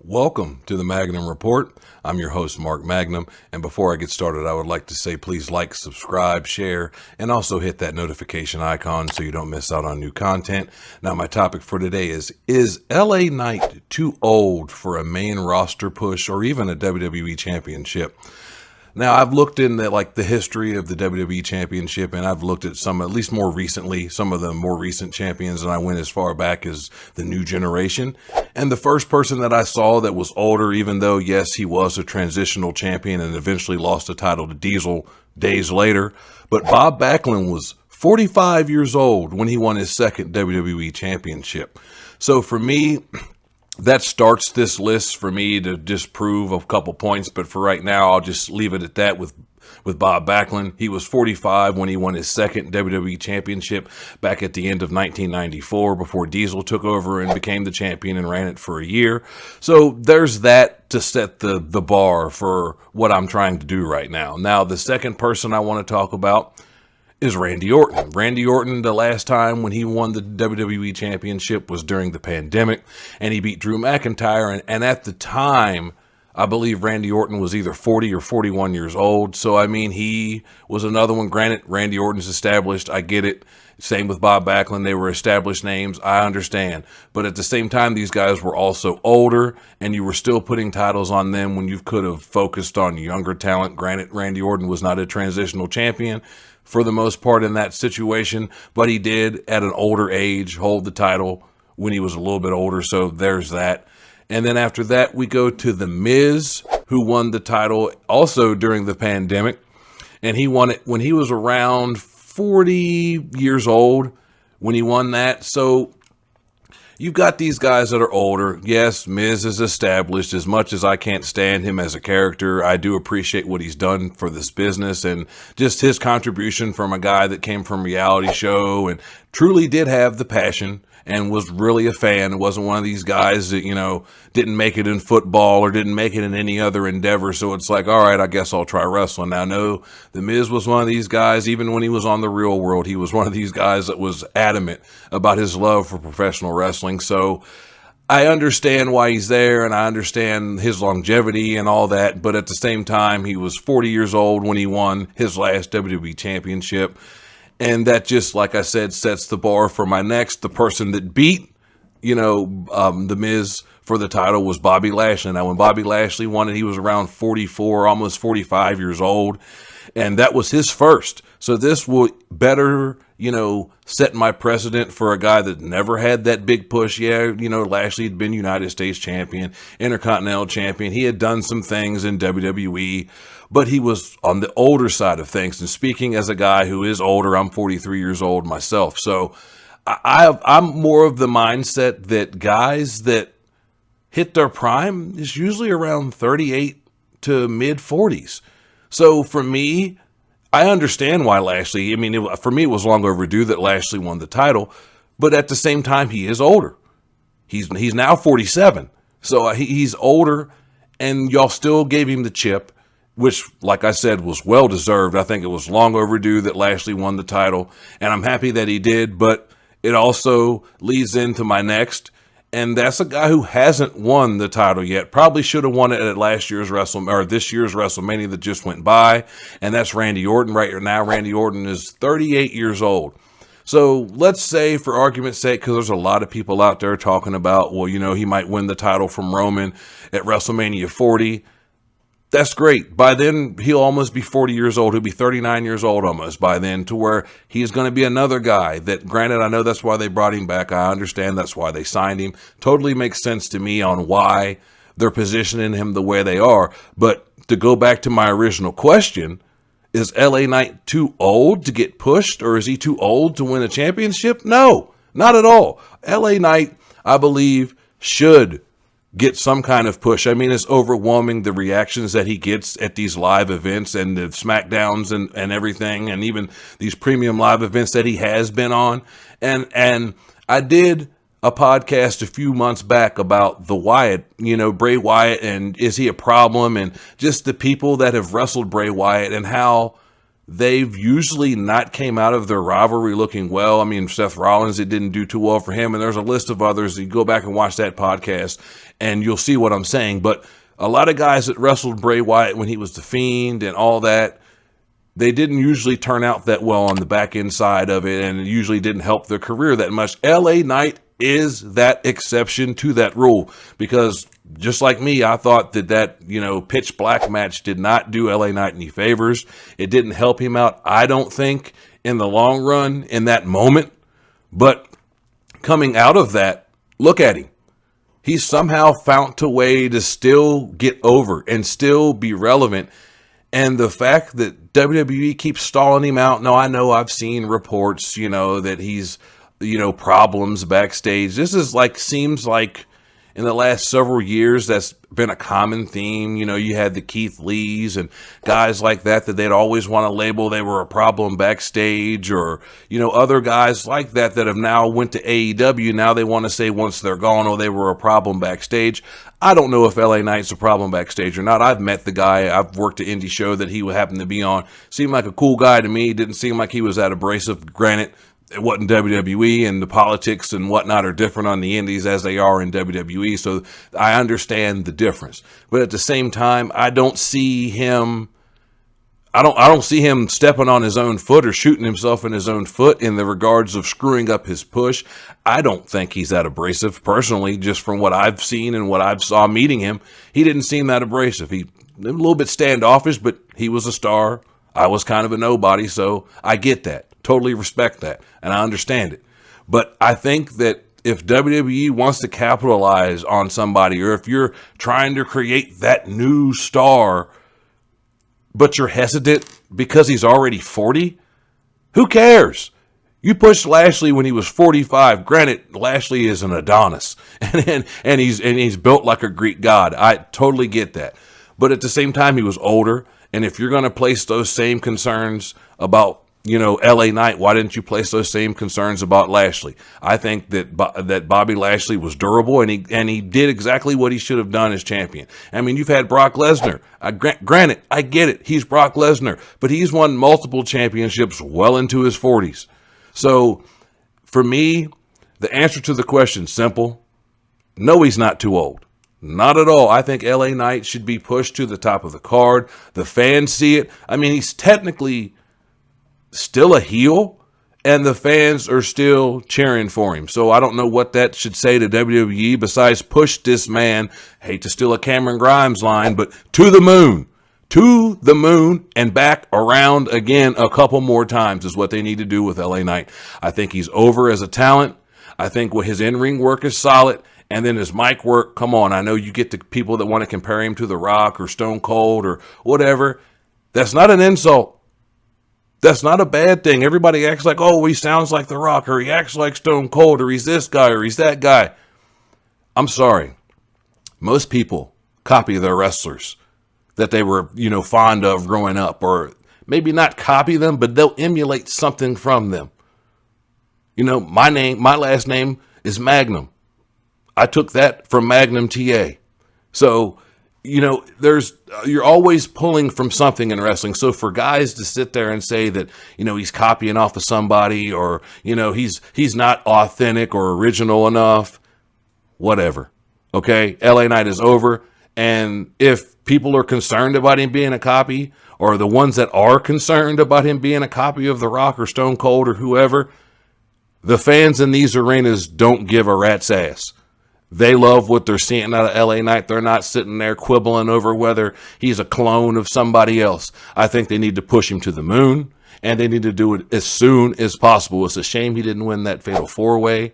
Welcome to the Magnum Report. I'm your host, Mark Magnum, and before I get started, I would like to say please like, subscribe, share, and also hit that notification icon so you don't miss out on new content. Now, my topic for today is LA Knight too old for a main roster push or even a WWE championship? Now, I've looked in the history of the WWE Championship, and I've looked at some, at least more recently, some of the more recent champions, and I went as far back as the New Generation. And the first person that I saw that was older, even though, yes, he was a transitional champion and eventually lost the title to Diesel days later, but Bob Backlund was 45 years old when he won his second WWE Championship. So for me, that starts this list for me to disprove a couple points, but for right now, I'll just leave it at that with Bob Backlund. He was 45 when he won his second WWE Championship back at the end of 1994 before Diesel took over and became the champion and ran it for a year. So there's that to set the bar for what I'm trying to do right now. Now, the second person I want to talk about is Randy Orton. Randy Orton, the last time when he won the WWE Championship was during the pandemic, and he beat Drew McIntyre, and at the time, I believe Randy Orton was either 40 or 41 years old, so I mean, he was another one. Granted, Randy Orton's established, I get it. Same with Bob Backlund, they were established names, I understand. But at the same time, these guys were also older, and you were still putting titles on them when you could have focused on younger talent. Granted, Randy Orton was not a transitional champion for the most part in that situation, but he did at an older age hold the title when he was a little bit older, so there's that. And then after that, we go to The Miz, who won the title also during the pandemic, and he won it when he was around 40 years old when he won that. So you've got these guys that are older. Yes, Miz is established. As much as I can't stand him as a character, I do appreciate what he's done for this business and just his contribution from a guy that came from a reality show and truly did have the passion and was really a fan. It wasn't one of these guys that, didn't make it in football or didn't make it in any other endeavor. So it's like, all right, I guess I'll try wrestling. Now, no, The Miz was one of these guys, even when he was on The Real World, he was one of these guys that was adamant about his love for professional wrestling. So I understand why he's there and I understand his longevity and all that. But at the same time, he was 40 years old when he won his last WWE Championship. And that just, like I said, sets the bar for my next. The person that beat, The Miz for the title was Bobby Lashley. Now, when Bobby Lashley won it, he was around 44, almost 45 years old. And that was his first. So this will better, set my precedent for a guy that never had that big push. Yeah, Lashley had been United States champion, Intercontinental champion. He had done some things in WWE, but he was on the older side of things. And speaking as a guy who is older, I'm 43 years old myself. So I'm more of the mindset that guys that hit their prime is usually around 38 to mid 40s. So for me, I understand why Lashley, for me, it was long overdue that Lashley won the title, but at the same time, he is older. He's now 47. So he's older, and y'all still gave him the chip, which, like I said, was well-deserved. I think it was long overdue that Lashley won the title, and I'm happy that he did, but it also leads into my next, and that's a guy who hasn't won the title yet. Probably should have won it at last year's this year's WrestleMania that just went by, and that's Randy Orton. Right now, Randy Orton is 38 years old. So let's say, for argument's sake, because there's a lot of people out there talking about, he might win the title from Roman at WrestleMania 40. That's great. By then, he'll almost be 40 years old. He'll be 39 years old almost by then, to where he's going to be another guy that, granted, I know that's why they brought him back. I understand that's why they signed him. Totally makes sense to me on why they're positioning him the way they are. But to go back to my original question, is LA Knight too old to get pushed, or is he too old to win a championship? No, not at all. LA Knight, I believe, should get some kind of push. It's overwhelming, the reactions that he gets at these live events and the SmackDowns and everything, and even these premium live events that he has been on. And I did a podcast a few months back about the Wyatt, Bray Wyatt, and is he a problem, and just the people that have wrestled Bray Wyatt and how they've usually not came out of their rivalry looking well. I mean, Seth Rollins, it didn't do too well for him, and there's a list of others. You go back and watch that podcast, and you'll see what I'm saying. But a lot of guys that wrestled Bray Wyatt when he was the Fiend and all that, they didn't usually turn out that well on the back end side of it, and it usually didn't help their career that much. LA Knight is that exception to that rule, because just like me, I thought that pitch black match did not do LA Knight any favors. It didn't help him out, I don't think, in the long run in that moment. But coming out of that, look at him. He somehow found a way to still get over and still be relevant. And the fact that WWE keeps stalling him out. Now, I know I've seen reports, that he's, problems backstage. This is seems like in the last several years, that's been a common theme. You had the Keith Lees and guys like that they'd always want to label they were a problem backstage, or, other guys like that have now went to AEW. Now they want to say once they're gone, oh, they were a problem backstage. I don't know if LA Knight's a problem backstage or not. I've met the guy. I've worked an indie show that he happened to be on. Seemed like a cool guy to me. Didn't seem like he was that abrasive. Granted, it wasn't WWE, and the politics and whatnot are different on the indies as they are in WWE. So I understand the difference. But at the same time, I don't see him stepping on his own foot or shooting himself in his own foot in the regards of screwing up his push. I don't think he's that abrasive. Personally, just from what I've seen and what I've saw meeting him, he didn't seem that abrasive. He a little bit standoffish, but he was a star. I was kind of a nobody, so I get that. Totally respect that, and I understand it. But I think that if WWE wants to capitalize on somebody, or if you're trying to create that new star, but you're hesitant because he's already 40, who cares? You pushed Lashley when he was 45. Granted, Lashley is an Adonis, and he's built like a Greek god. I totally get that. But at the same time, he was older, and if you're going to place those same concerns about LA Knight, why didn't you place those same concerns about Lashley? I think that Bobby Lashley was durable, and he did exactly what he should have done as champion. I mean, you've had Brock Lesnar. Granted, I get it. He's Brock Lesnar, but he's won multiple championships well into his 40s. So for me, the answer to the question is simple. No, he's not too old. Not at all. I think LA Knight should be pushed to the top of the card. The fans see it. I mean, he's technically still a heel, and the fans are still cheering for him. So I don't know what that should say to WWE besides push this man, hate to steal a Cameron Grimes line, but to the moon and back around again a couple more times is what they need to do with LA Knight. I think he's over as a talent. I think his in-ring work is solid. And then his mic work, come on, I know you get the people that want to compare him to The Rock or Stone Cold or whatever. That's not an insult. That's not a bad thing. Everybody acts like, oh, he sounds like The Rock, or he acts like Stone Cold, or he's this guy, or he's that guy. I'm sorry. Most people copy their wrestlers that they were, fond of growing up, or maybe not copy them, but they'll emulate something from them. My last name is Magnum. I took that from Magnum TA. So, you're always pulling from something in wrestling. So for guys to sit there and say that, he's copying off of somebody, or, he's not authentic or original enough, whatever. Okay. LA Knight is over. And if people are concerned about him being a copy, or the ones that are concerned about him being a copy of The Rock or Stone Cold or whoever, the fans in these arenas don't give a rat's ass. They love what they're seeing out of LA Knight. They're not sitting there quibbling over whether he's a clone of somebody else. I think they need to push him to the moon, and they need to do it as soon as possible. It's a shame he didn't win that fatal four-way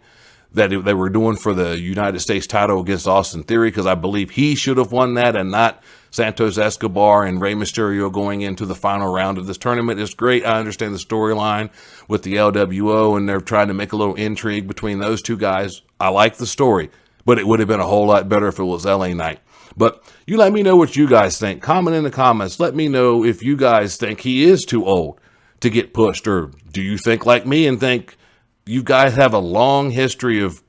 that they were doing for the United States title against Austin Theory, because I believe he should have won that and not Santos Escobar and Rey Mysterio going into the final round of this tournament. It's great. I understand the storyline with the LWO, and they're trying to make a little intrigue between those two guys. I like the story. But it would have been a whole lot better if it was LA Knight. But you let me know what you guys think. Comment in the comments. Let me know if you guys think he is too old to get pushed. Or do you think like me and think you guys have a long history of,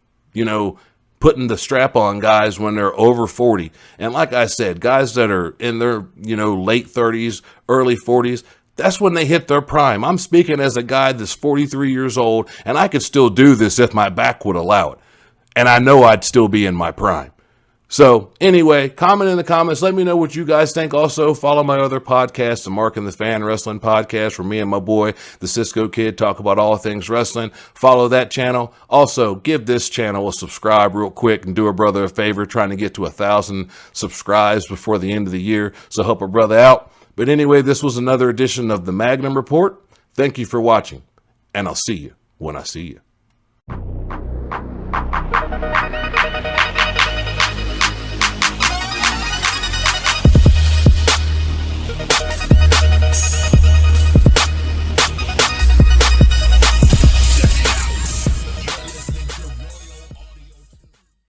putting the strap on guys when they're over 40. And like I said, guys that are in their, late 30s, early 40s, That's when they hit their prime. I'm speaking as a guy that's 43 years old, and I could still do this if my back would allow it. And I know I'd still be in my prime. So anyway, comment in the comments. Let me know what you guys think. Also, follow my other podcast, the Mark and the Fan Wrestling Podcast, where me and my boy, the Cisco Kid, talk about all things wrestling. Follow that channel. Also, give this channel a subscribe real quick and do a brother a favor, trying to get to 1,000 subscribes before the end of the year. So help a brother out. But anyway, this was another edition of the Magnum Report. Thank you for watching, and I'll see you when I see you.